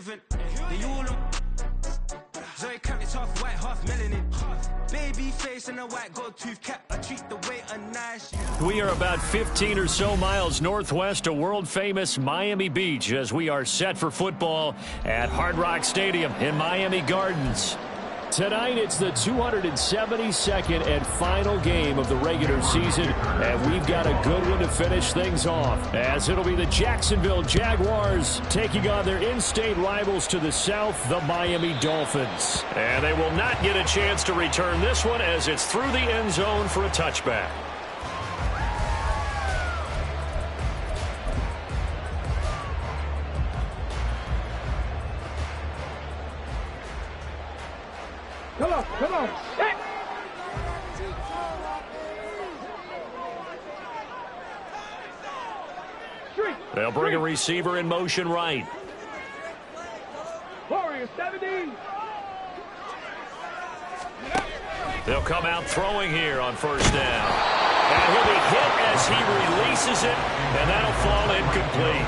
relevant. They all Zoe Camp is half white, half melanin. Baby face and a white gold tooth cap. I treat the waiter nice. We are about 15 or so miles northwest of world-famous Miami Beach as we are set for football at Hard Rock Stadium in Miami Gardens. Tonight, it's the 272nd and final game of the regular season, and we've got a good one to finish things off, as it'll be the Jacksonville Jaguars taking on their in-state rivals to the south, the Miami Dolphins. And they will not get a chance to return this one as it's through the end zone for a touchback. Come on. Hey. They'll bring a receiver in motion right. Warriors 70. They'll come out throwing here on first down. And he'll be hit as he releases it, and that'll fall incomplete.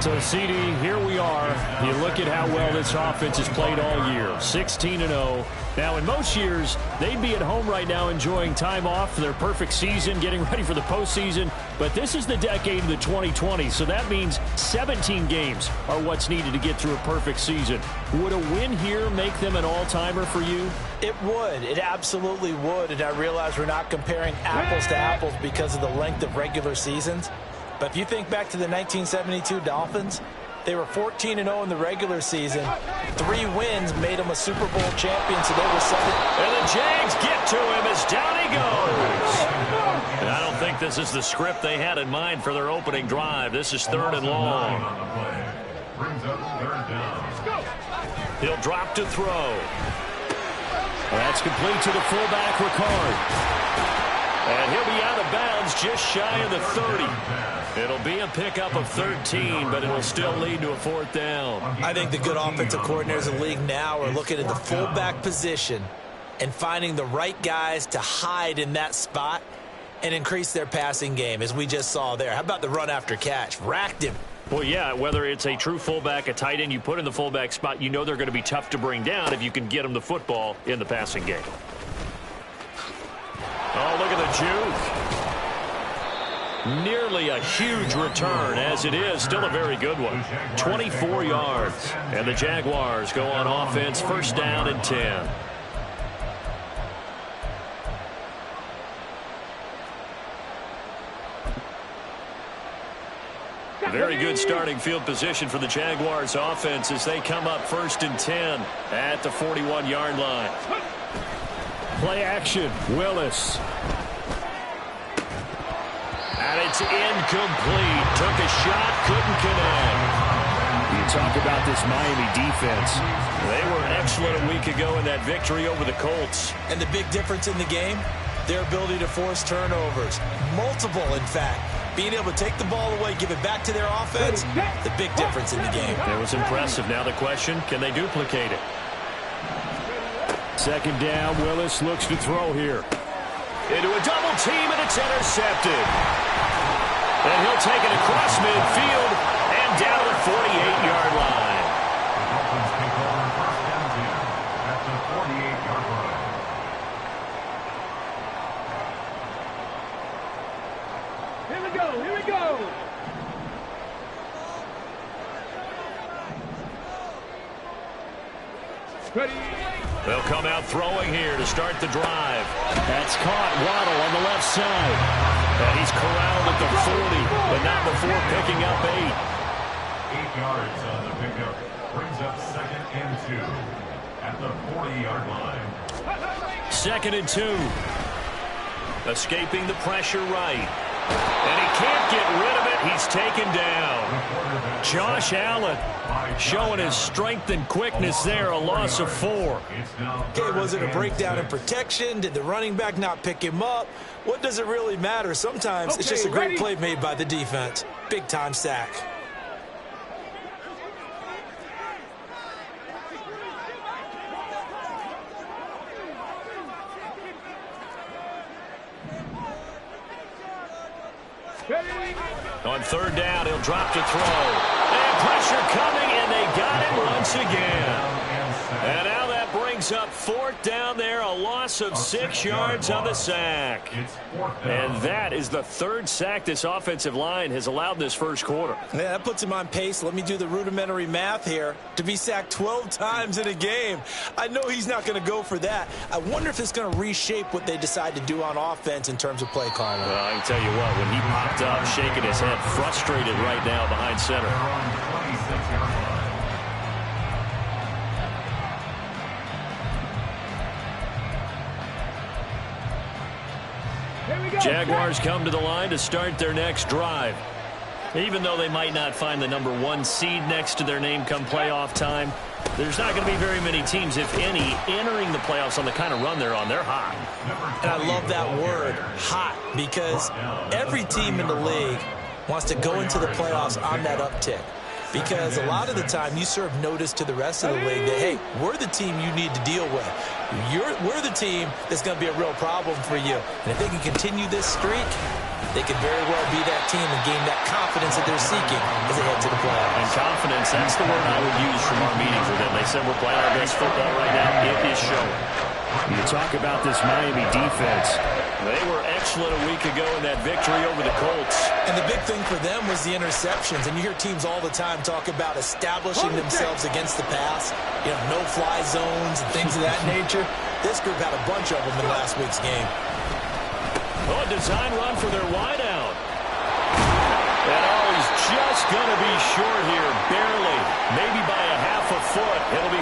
So, CD, here we are. You look at how well this offense has played all year, 16-0. Now, in most years, they'd be at home right now enjoying time off for their perfect season, getting ready for the postseason. But this is the decade of the 2020s, so that means 17 games are what's needed to get through a perfect season. Would a win here make them an all-timer for you? It would. It absolutely would. And I realize we're not comparing apples to apples because of the length of regular seasons. But if you think back to the 1972 Dolphins, they were 14-0 in the regular season. 3 wins made them a Super Bowl champion, so they were 7. And the Jags get to him as down he goes. And I don't think this is the script they had in mind for their opening drive. This is 3rd and long. He'll drop to throw. That's complete to the fullback, Ricard. And he'll be out of bounds just shy of the 30. It'll be a pickup of 13, but it'll still lead to a 4th down. I think the good offensive coordinators in the league now are looking at the fullback position and finding the right guys to hide in that spot and increase their passing game, as we just saw there. How about the run after catch? Racked him. Well, yeah, whether it's a true fullback, a tight end you put in the fullback spot, you know they're going to be tough to bring down if you can get them the football in the passing game. Oh, look at the juke. Nearly a huge return, as it is. Still a very good one. 24 yards. And the Jaguars go on offense, 1st down and 10. Very good starting field position for the Jaguars offense as they come up 1st and 10 at the 41-yard line. Play action, Willis. And it's incomplete. Took a shot, couldn't connect. You talk about this Miami defense. They were excellent a week ago in that victory over the Colts. And the big difference in the game, their ability to force turnovers. Multiple, in fact. Being able to take the ball away, give it back to their offense, the big difference in the game. It was impressive. Now the question, can they duplicate it? 2nd down, Willis looks to throw here. Into a double team, and it's intercepted. And he'll take it across midfield and down to the 48-yard line. At the 48-yard line. Here we go. Ready. They'll come out throwing here to start the drive. That's caught. Waddle on the left side. And he's corralled at the 40, but not before picking up 8. 8 yards on the pickup. Brings up 2nd and 2 at the 40-yard line. 2nd and 2. Escaping the pressure right. And he can't get rid of it. He's taken down. Josh Allen showing his strength and quickness there. A loss of 4. Okay, was it a breakdown in protection? Did the running back not pick him up? What does it really matter? Sometimes it's just a great play made by the defense. Big-time sack. On 3rd down, he'll drop to throw. And pressure coming, and they got him once again. And now that brings up 4th down there, a loss of 6 yards on the sack. And that is the 3rd sack this offensive line has allowed this first quarter. Yeah, that puts him on pace. Let me do the rudimentary math here. To be sacked 12 times in a game. I know he's not going to go for that. I wonder if it's going to reshape what they decide to do on offense in terms of play calling. Well, I can tell you what, when he popped up, shaking his head, frustrated right now behind center. Jaguars come to the line to start their next drive. Even though they might not find the number 1 seed next to their name come playoff time, there's not going to be very many teams, if any, entering the playoffs on the kind of run they're on. They're hot. And I love that word, hot, because every team in the league wants to go into the playoffs on that uptick. Because a lot of the time you serve notice to the rest of the league that, hey, we're the team you need to deal with. We're the team that's going to be a real problem for you. And if they can continue this streak, they could very well be that team and gain that confidence that they're seeking as they head to the playoffs. And confidence, that's the word I would use from our meetings with them. They said we're playing our best football right now. It is showing. You talk about this Miami defense. They were excellent a week ago in that victory over the Colts. And the big thing for them was the interceptions. And you hear teams all the time talk about establishing themselves against the pass. You know, no-fly zones and things of that nature. This group had a bunch of them in last week's game. Oh, a design run for their wideout. And oh, he's just going to be short here, barely. Maybe by a half a foot. It'll be...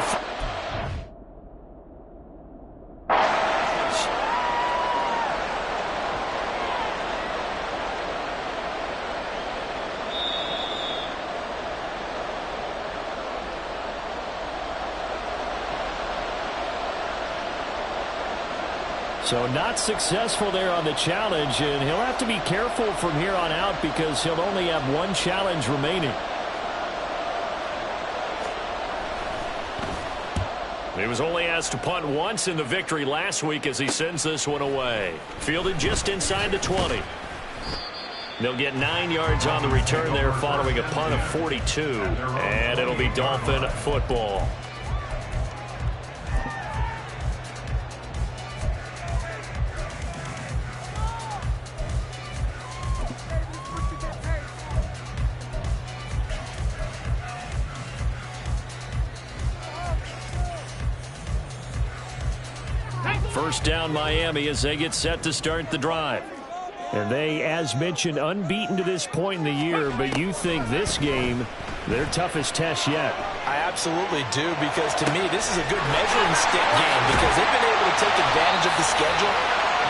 So not successful there on the challenge, and he'll have to be careful from here on out because he'll only have 1 challenge remaining. He was only asked to punt once in the victory last week as he sends this one away. Fielded just inside the 20. They'll get 9 yards on the return there following a punt of 42, and it'll be Dolphin football. First down Miami as they get set to start the drive. And they, as mentioned, unbeaten to this point in the year, but you think this game, their toughest test yet. I absolutely do, because to me, this is a good measuring stick game because they've been able to take advantage of the schedule.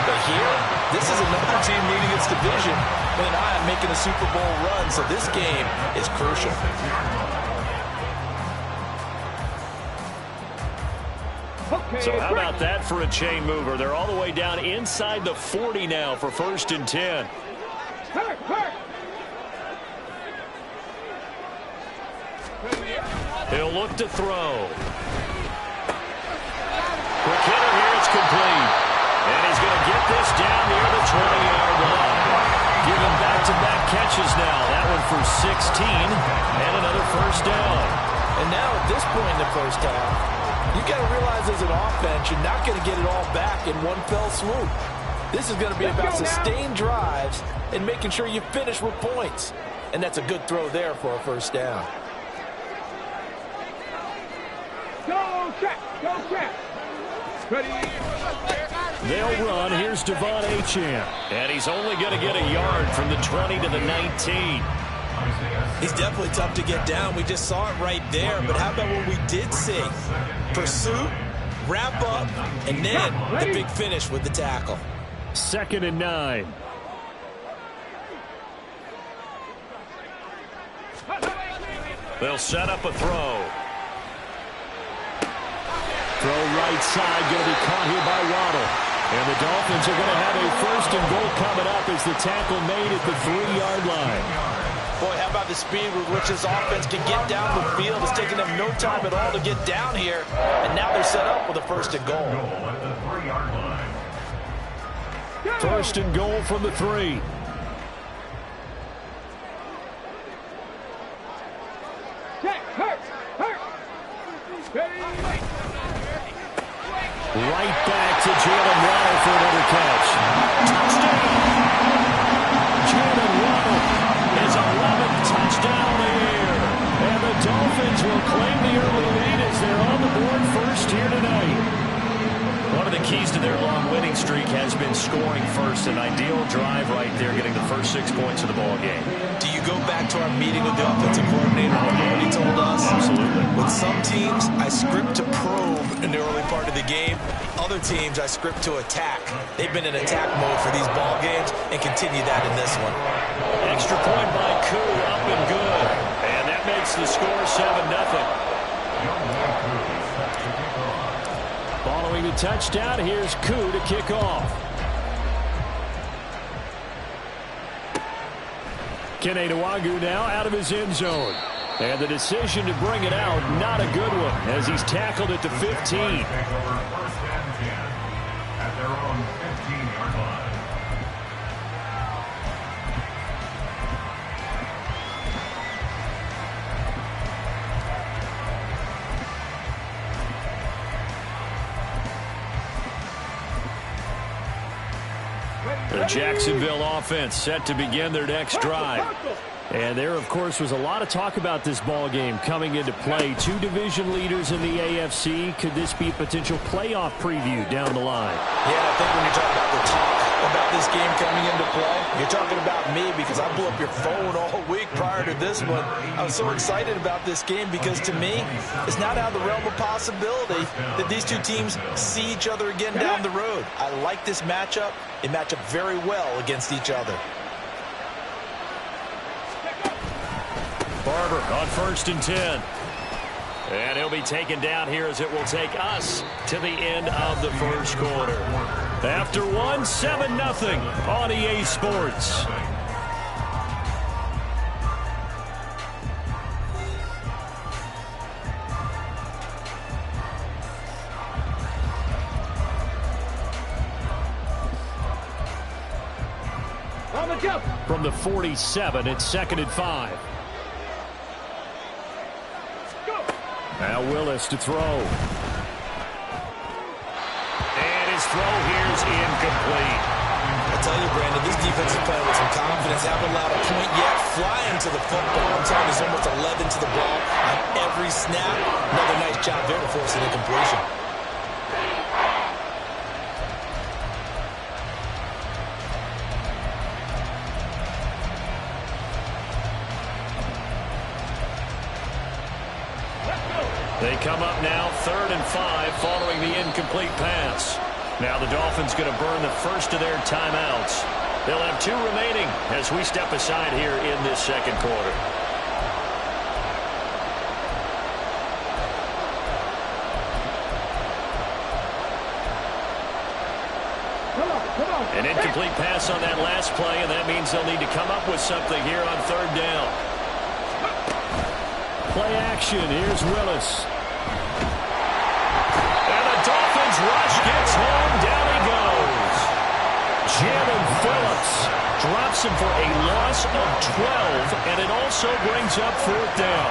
But here, this is another team leading its division with an eye on making a Super Bowl run, so this game is crucial. So how about that for a chain mover? They're all the way down inside the 40 now for 1st and 10. He'll look to throw. Quick hitter here, it's complete. And he's going to get this down near the 20-yard line. Giving back-to-back catches now. That one for 16 and another first down. And now at this point in the first half, you got to realize as an offense, you're not going to get it all back in one fell swoop. This is going to be about sustained drives and making sure you finish with points. And that's a good throw there for a first down. Go, check. Go, check. Ready. They'll run. Here's Devon Achane. And he's only going to get a yard from the 20 to the 19. He's definitely tough to get down. We just saw it right there. But how about what we did see? Pursuit, wrap up, and then the big finish with the tackle. 2nd and 9. They'll set up a throw. Throw right side, going to be caught here by Waddle. And the Dolphins are going to have a 1st and goal coming up as the tackle made at the 3-yard line. Boy, how about the speed with which this offense can get down the field? It's taking them no time at all to get down here. And now they're set up with a 1st and goal. 1st and goal from the 3. Hurt. Ready. Right back to Jalen Waddle for another catch. Touchdown! Jalen Waddle, his 11th touchdown of the year. And the Dolphins will claim the early lead as they're on the board first here tonight. One of the keys to their long winning streak has been scoring first. An ideal drive right there, getting the first 6 points of the ball game. Do you go back to our meeting with the offensive coordinator and what he told us? Absolutely. With some teams, I script to probe in the early part of the game. Other teams, I script to attack. They've been in attack mode for these ball games and continue that in this one. Extra point by Koo, up and good. And that makes the score 7-0. Following the touchdown, here's Koo to kick off. Kene Nwagu now out of his end zone. And the decision to bring it out, not a good one, as he's tackled at the 15. First and 10 at their own 15-yard line. The Jacksonville offense set to begin their next drive. And there, of course, was a lot of talk about this ball game coming into play. Two division leaders in the AFC. Could this be a potential playoff preview down the line? Yeah, I think when you talk about the talk about this game coming into play, you're talking about me because I blew up your phone all week prior to this one. I was so excited about this game because, to me, it's not out of the realm of possibility that these two teams see each other again down the road. I like this matchup. They match up very well against each other. Barber on 1st and 10. And he'll be taken down here as it will take us to the end of the first quarter. After one, 7-0 on EA Sports. From the 47, it's 2nd and 5. Now Willis to throw. And his throw here is incomplete. I tell you, Brandon, this defense is playing with some confidence. Haven't allowed a point yet. Flying to the football. I'm telling you, there's almost 11 to the ball on every snap. Another nice job there to force an incompletion. They come up now 3rd and 5 following the incomplete pass. Now the Dolphins going to burn the first of their timeouts. They'll have 2 remaining as we step aside here in this second quarter. An incomplete pass on that last play, and that means they'll need to come up with something here on 3rd down. Play action. Here's Willis. And the Dolphins rush gets home. Down he goes. Jalen Phillips drops him for a loss of 12, and it also brings up 4th down.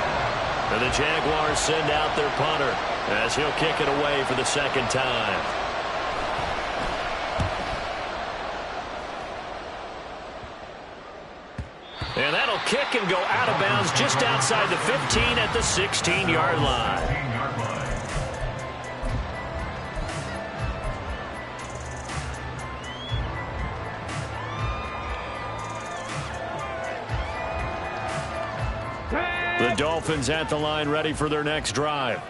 And the Jaguars send out their punter as he'll kick it away for the 2nd time. And that'll kick and go out of bounds just outside the 15 at the 16-yard line. The Dolphins at the line ready for their next drive.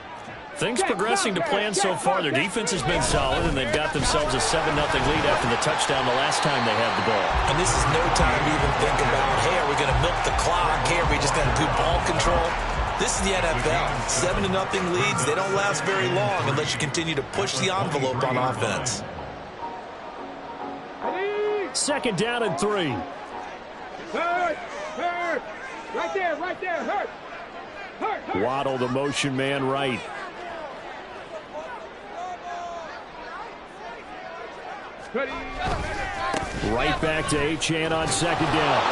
Things progressing to plan so far. Their defense has been solid, and they've got themselves a 7-0 lead after the touchdown the last time they had the ball. And this is no time to even think about, hey, are we going to milk the clock? Hey, are we just going to do ball control? This is the NFL. 7-0 leads, they don't last very long unless you continue to push the envelope on offense. 2nd down and 3. Hurt. Right there, hurt. Waddle, the motion man, right. Right back to Achane on 2nd down.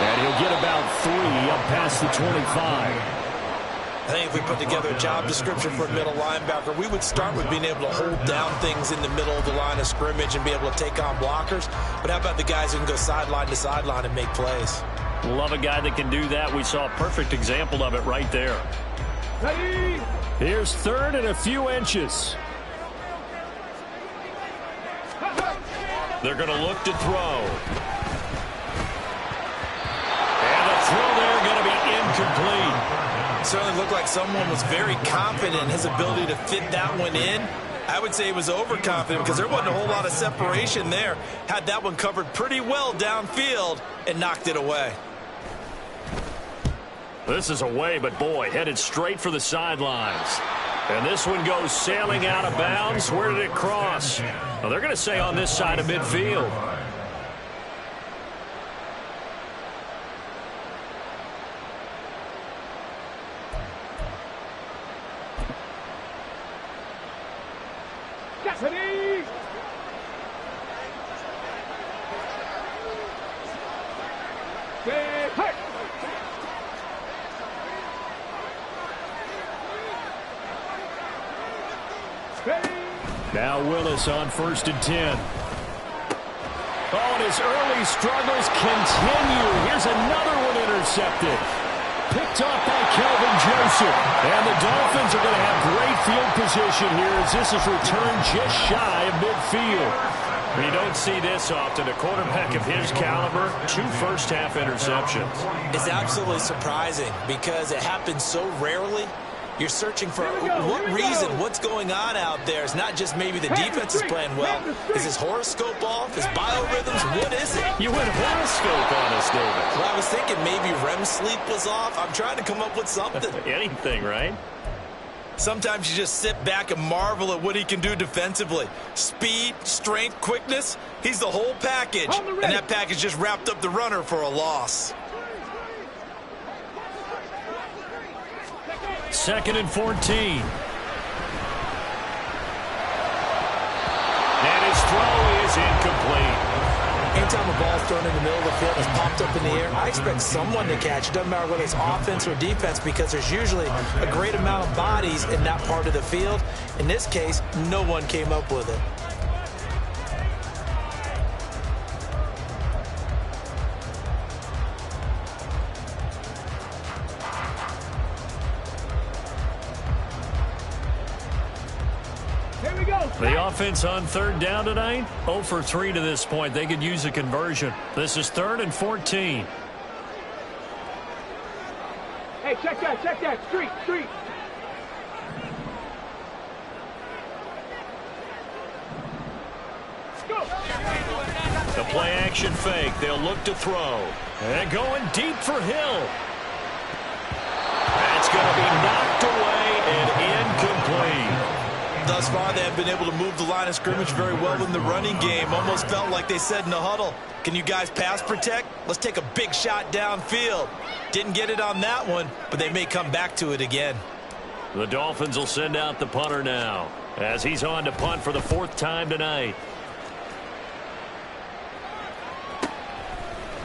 And he'll get about 3 up past the 25. I think if we put together a job description for a middle linebacker, we would start with being able to hold down things in the middle of the line of scrimmage and be able to take on blockers. But how about the guys who can go sideline to sideline and make plays? Love a guy that can do that. We saw a perfect example of it right there. Ready? Here's third and a few inches. They're going to look to throw. And the throw there going to be incomplete. Certainly looked like someone was very confident in his ability to fit that one in. I would say he was overconfident because there wasn't a whole lot of separation there. Had that one covered pretty well downfield and knocked it away. This is away, but boy, headed straight for the sidelines. And this one goes sailing out of bounds. Where did it cross? Well, they're going to say on this side of midfield. Ready? Stay hurt. Now Willis on 1st and 10. Oh, and his early struggles continue. Here's another one intercepted. Picked off by Kelvin Joseph. And the Dolphins are going to have great field position here as this is returned just shy of midfield. You don't see this often. A quarterback of his caliber, 2 first-half interceptions. It's absolutely surprising because it happens so rarely. You're searching for what reason, what's going on out there. It's not just maybe the defense is playing well. Is his horoscope off? His biorhythms? What is it? You went horoscope on us, David. Well, I was thinking maybe REM sleep was off. I'm trying to come up with something. Anything, right? Sometimes you just sit back and marvel at what he can do defensively. Speed, strength, quickness. He's the whole package. And that package just wrapped up the runner for a loss. 2nd and 14. And his throw is incomplete. Anytime a ball's thrown in the middle of the field and is popped up in the air, I expect someone to catch. It doesn't matter whether it's offense or defense because there's usually a great amount of bodies in that part of the field. In this case, no one came up with it. The offense on 3rd down tonight, 0 for 3 to this point. They could use a conversion. This is 3rd and 14. Hey, check that. Street. Go. The play action fake. They'll look to throw. And going deep for Hill. That's going to be knocked away and incomplete. Thus far, they have been able to move the line of scrimmage very well in the running game. Almost felt like they said in the huddle, can you guys pass protect? Let's take a big shot downfield. Didn't get it on that one, but they may come back to it again. The Dolphins will send out the punter now as he's on to punt for the 4th time tonight.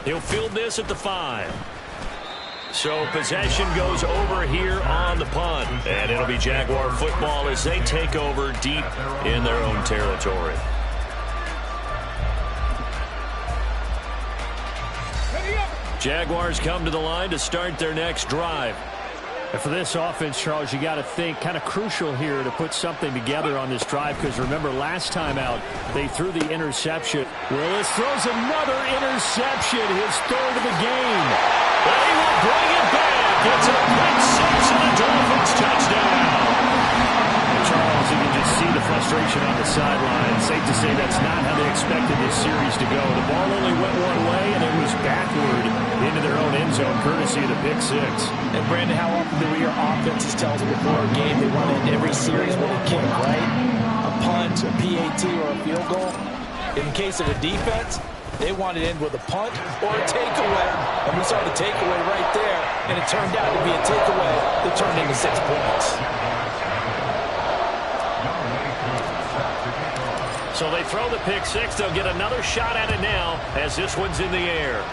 He'll field this at the 5. So possession goes over here on the punt. And it'll be Jaguar football as they take over deep in their own territory. Jaguars come to the line to start their next drive. And for this offense, Charles, you got to think kind of crucial here to put something together on this drive because remember last time out they threw the interception. Willis throws another interception, his 3rd of the game. They will bring it back. It's a pick 6 and the Dolphins touchdown. And Charles, you can just see the frustration on the sideline. Safe to say that's not how they expected this series to go. The ball only went one way and it was backward into their own end zone courtesy of the pick 6. And Brandon, how often do we hear offenses tell us before a game they want to end every series with a kick, right? A punt, a PAT, or a field goal. In the case of the defense, they wanted to end with a punt or a takeaway. And we saw the takeaway right there, and it turned out to be a takeaway that turned into 6 points. So they throw the pick 6. They'll get another shot at it now as this one's in the air.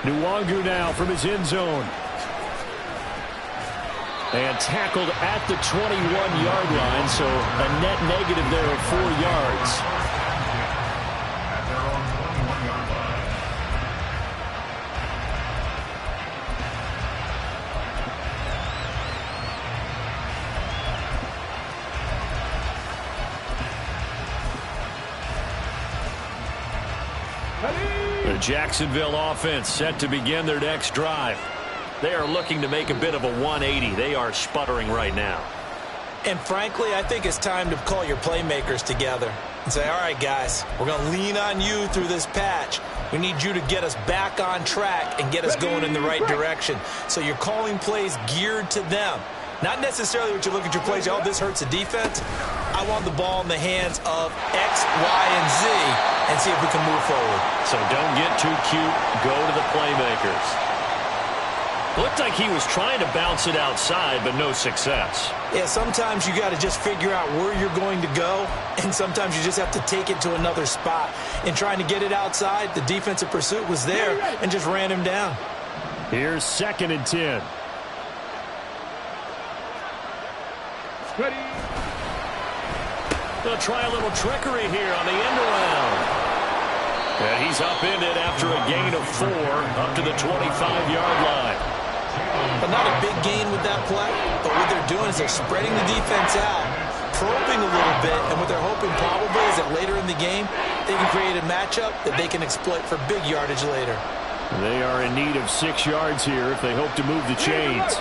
Nwangu now from his end zone. And tackled at the 21-yard line, so a net negative there of 4 yards. At their own 21-yard line. The Jacksonville offense set to begin their next drive. They are looking to make a bit of a 180. They are sputtering right now. And frankly, I think it's time to call your playmakers together and say, all right, guys, we're going to lean on you through this patch. We need you to get us back on track and get us going in the right direction. So you're calling plays geared to them. Not necessarily what you look at your plays, oh, this hurts the defense. I want the ball in the hands of X, Y, and Z and see if we can move forward. So don't get too cute. Go to the playmakers. Looked like he was trying to bounce it outside, but no success. Yeah, sometimes you got to just figure out where you're going to go, and sometimes you just have to take it to another spot. In trying to get it outside, the defensive pursuit was there and just ran him down. Here's 2nd and 10. Ready. They'll try a little trickery here on the end around. And he's upended after a gain of 4 up to the 25-yard line. But not a big gain with that play. But what they're doing is they're spreading the defense out, probing a little bit, and what they're hoping probably is that later in the game, they can create a matchup that they can exploit for big yardage later. They are in need of 6 yards here if they hope to move the chains.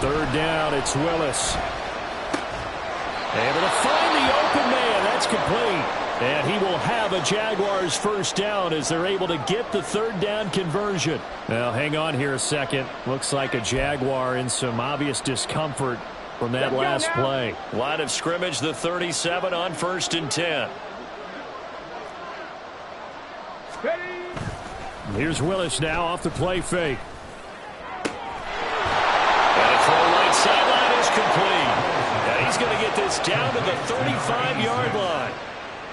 3rd down, it's Willis. Able to find the open man. That's complete. And he will have a Jaguars first down as they're able to get the 3rd down conversion. Now, hang on here a second. Looks like a Jaguar in some obvious discomfort from that last play. Line of scrimmage, the 37 on 1st and 10. Here's Willis now off the play fake. And a throw right sideline is complete. And he's going to get this down to the 35-yard line.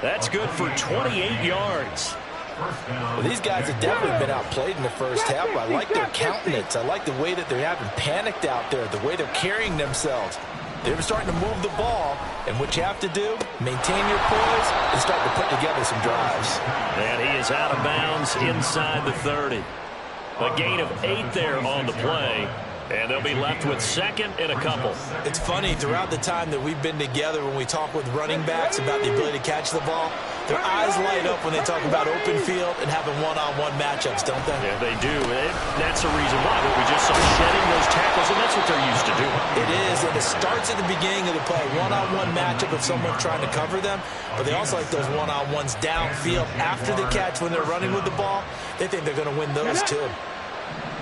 That's good for 28 yards. Well, these guys have definitely been outplayed in the first half. I like their countenance. I like the way that they're having panicked out there, the way they're carrying themselves. They're starting to move the ball, and what you have to do, maintain your poise and start to put together some drives. And he is out of bounds inside the 30. A gain of 8 there on the play. And they'll be left with 2nd and a couple. It's funny, throughout the time that we've been together, when we talk with running backs about the ability to catch the ball, their eyes light up when they talk about open field and having one-on-one matchups, don't they? Yeah, they do. That's the reason why. We just saw shedding those tackles, and that's what they're used to doing. It is, and it starts at the beginning of the play. One-on-one matchup of someone trying to cover them, but they also like those one-on-ones downfield after the catch when they're running with the ball. They think they're going to win those, too.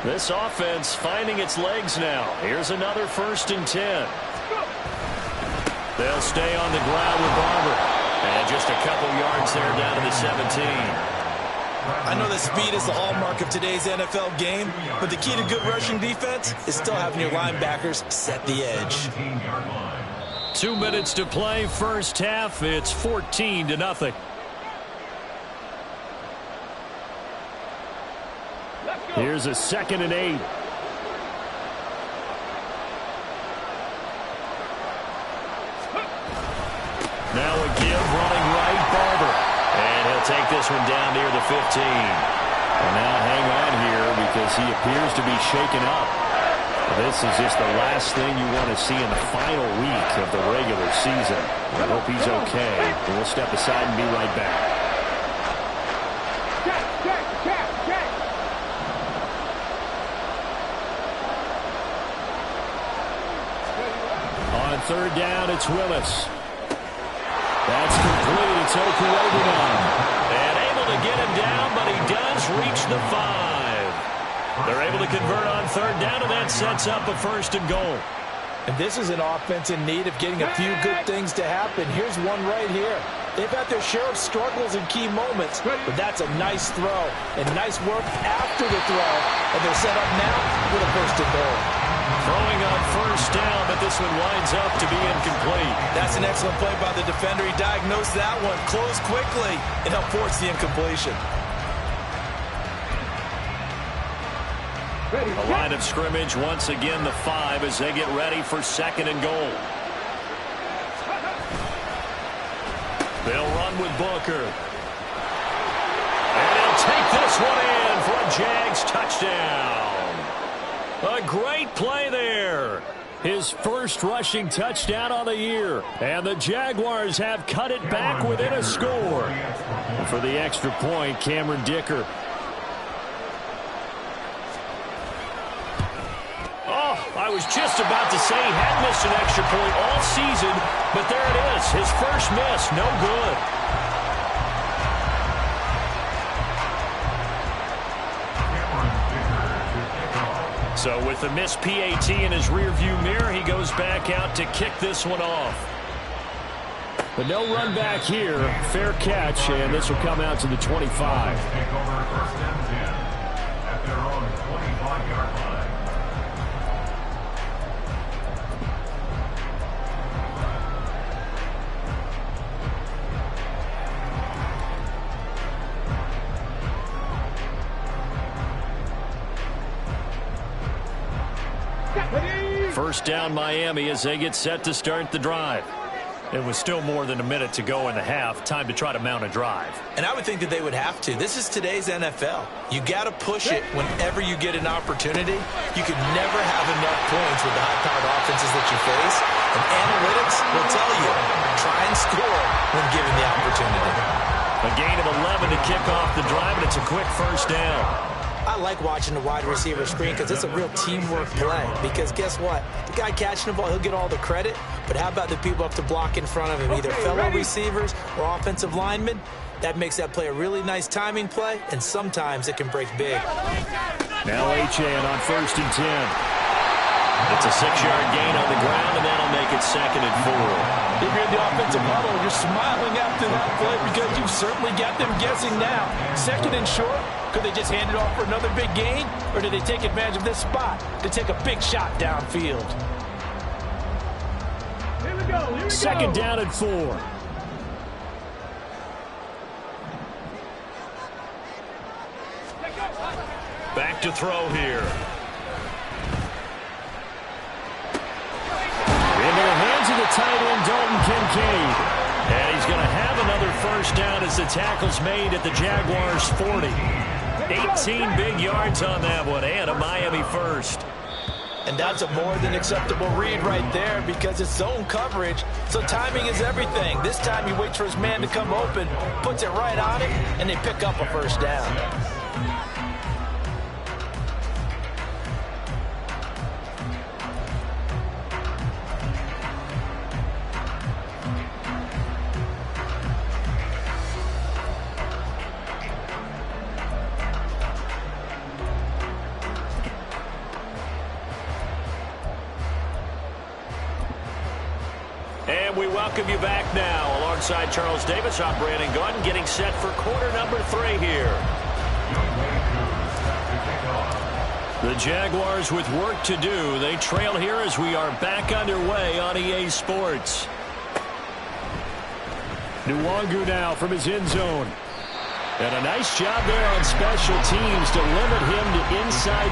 This offense finding its legs now. Here's another 1st and 10. They'll stay on the ground with Barber. And just a couple yards there down to the 17. I know that speed is the hallmark of today's NFL game, but the key to good rushing defense is still having your linebackers set the edge. 2 minutes to play, first half. It's 14-0. Here's a 2nd and 8. Now a give, running right, Barber. And he'll take this one down near the 15. And now hang on here because he appears to be shaken up. This is just the last thing you want to see in the final week of the regular season. I hope he's okay. And we'll step aside and be right back. On 3rd down, it's Willis. That's complete. It's Okuegbunam now. And able to get him down, but he does reach the 5. They're able to convert on 3rd down, and that sets up a 1st and goal. And this is an offense in need of getting a few good things to happen. Here's one right here. They've had their share of struggles in key moments, but that's a nice throw and nice work after the throw. And they're set up now with a 1st and goal. Throwing on 1st down, but this one winds up to be incomplete. That's an excellent play by the defender. He diagnosed that one, closed quickly, and helped force the incompletion. The line of scrimmage, once again, the 5 as they get ready for 2nd and goal. They'll run with Booker. And he'll take this one in for a Jags touchdown. A great play there. His first rushing touchdown on the year. And the Jaguars have cut it back within a score. And for the extra point, Cameron Dicker. Oh, I was just about to say he had missed an extra point all season, but there it is. His first miss, no good. So with the missed PAT in his rearview mirror, he goes back out to kick this one off. But no run back here. Fair catch, and this will come out to the 25. Take over 1st and 10 at their own 25-yard line. First down Miami as they get set to start the drive. It was still more than a minute to go in the half. Time to try to mount a drive. And I would think that they would have to. This is today's NFL. You got to push it whenever you get an opportunity. You can never have enough points with the high-powered offenses that you face. And analytics will tell you, try and score when given the opportunity. A gain of 11 to kick off the drive, and it's a quick first down. I like watching the wide receiver screen because it's a real teamwork play. Because guess what? The guy catching the ball, he'll get all the credit. But how about the people up to block in front of him, either fellow receivers or offensive linemen? That makes that play a really nice timing play, and sometimes it can break big. Now Achane on 1st and 10. It's a 6-yard gain on the ground, and that'll make it 2nd and 4. If you're in the offensive huddle, you're smiling after that play because you've certainly got them guessing now. 2nd and short. Could they just hand it off for another big gain, or did they take advantage of this spot to take a big shot downfield? Here we go. 2nd down and 4. Back to throw here. Into the hands of the tight end, Dalton Kincaid. And he's going to have another first down as the tackle's made at the Jaguars' 40. 18 big yards on that one, and a Miami first. And that's a more than acceptable read right there because it's zone coverage, so timing is everything. This time he waits for his man to come open, puts it right on it, and they pick up a first down. And we welcome you back now. Alongside Charles Davis, I'm Brandon Gordon, getting set for quarter number 3 here. The Jaguars with work to do. They trail here as we are back underway on EA Sports. Nwangu now from his end zone. And a nice job there on special teams to limit him to inside.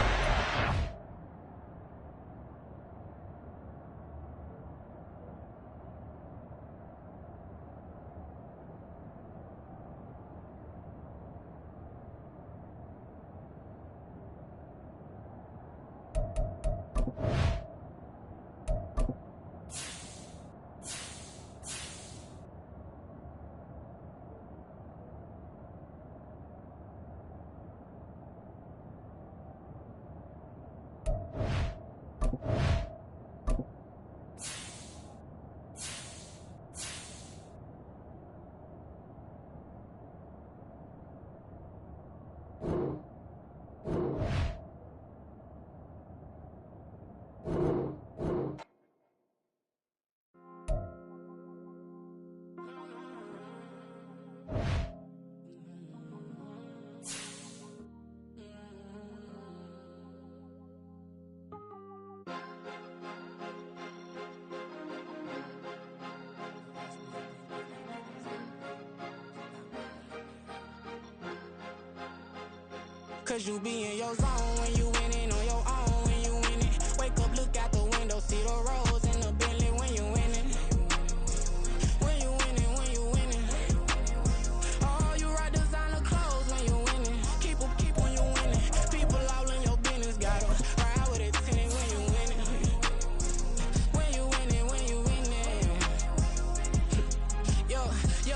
Cause you be in your zone when you winning on your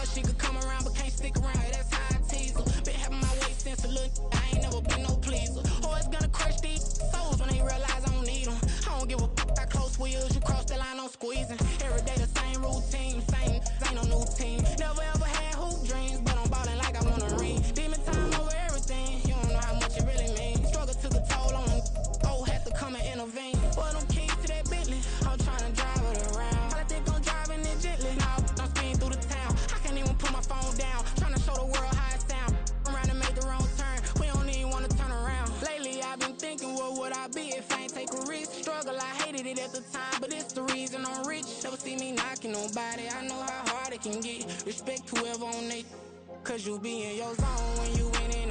her she could come around but can't stick around. That's how I tease her. Been having my way since a little. I ain't never been no pleaser. Always gonna crush these souls when they realize I don't need them. I don't give a fuck. I close wheels. You cross the line, I'm squeezing. Every day the same routine. Same ain't no new team. Never ever had hoop dreams, but I'm ballin' like I wanna ring. Demon time over everything. You don't know how much it really means. Struggle took a toll on them. Oh, had to come and intervene. Boy, them keys to that Bentley. I'm trying to drive it around. I think I'm driving it gently. Now I'm speeding through the town. I can't even put my phone down. Trying to show the world how it sound. Around and make the wrong turn. We don't even want to turn around. Lately, I've been thinking, what would I be if I ain't take a risk? Struggle, I hated it at the time, but it's the reason I'm rich. Never see me knocking nobody. I know how hard it can get. Respect whoever on they. Cause you be in your zone when you in it.